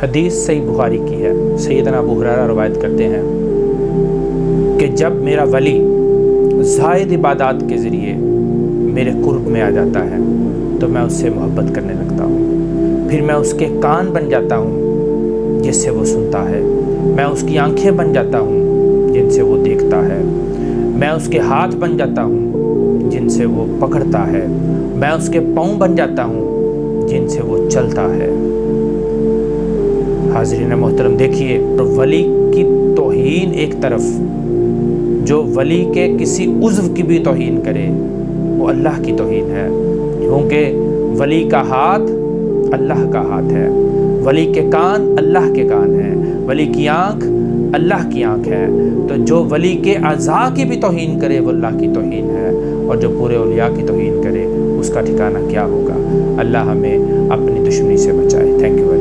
हदीस सही बुखारी की है। सैयदना अबू हुरैरा रवायत करते हैं कि जब मेरा वली ज़ायद इबादत के ज़रिए मेरे कुर्ब में आ जाता है तो मैं उससे मोहब्बत करने लगता हूँ। फिर मैं उसके कान बन जाता हूँ जिससे वो सुनता है, मैं उसकी आंखें बन जाता हूँ जिनसे वो देखता है, मैं उसके हाथ बन जाता हूँ जिनसे वो पकड़ता है, मैं उसके पाँव बन जाता हूँ जिनसे वो चलता है। हाज़रीन मोहतरम, देखिए वली की तौहीन एक तरफ, जो वली के किसी उज़्व की भी तौहीन करे वो अल्लाह की तौहीन है, क्योंकि वली का हाथ अल्लाह का हाथ है, वली के कान अल्लाह के कान हैं, वली की आँख अल्लाह की आँख है। तो जो वली के अज़ा की भी तौहीन करे वो अल्लाह की तौहीन है, और जो पूरे औलिया की तौहीन करे उसका ठिकाना क्या होगा। अल्लाह हमें अपनी दुश्मनी से बचाए। Thank you.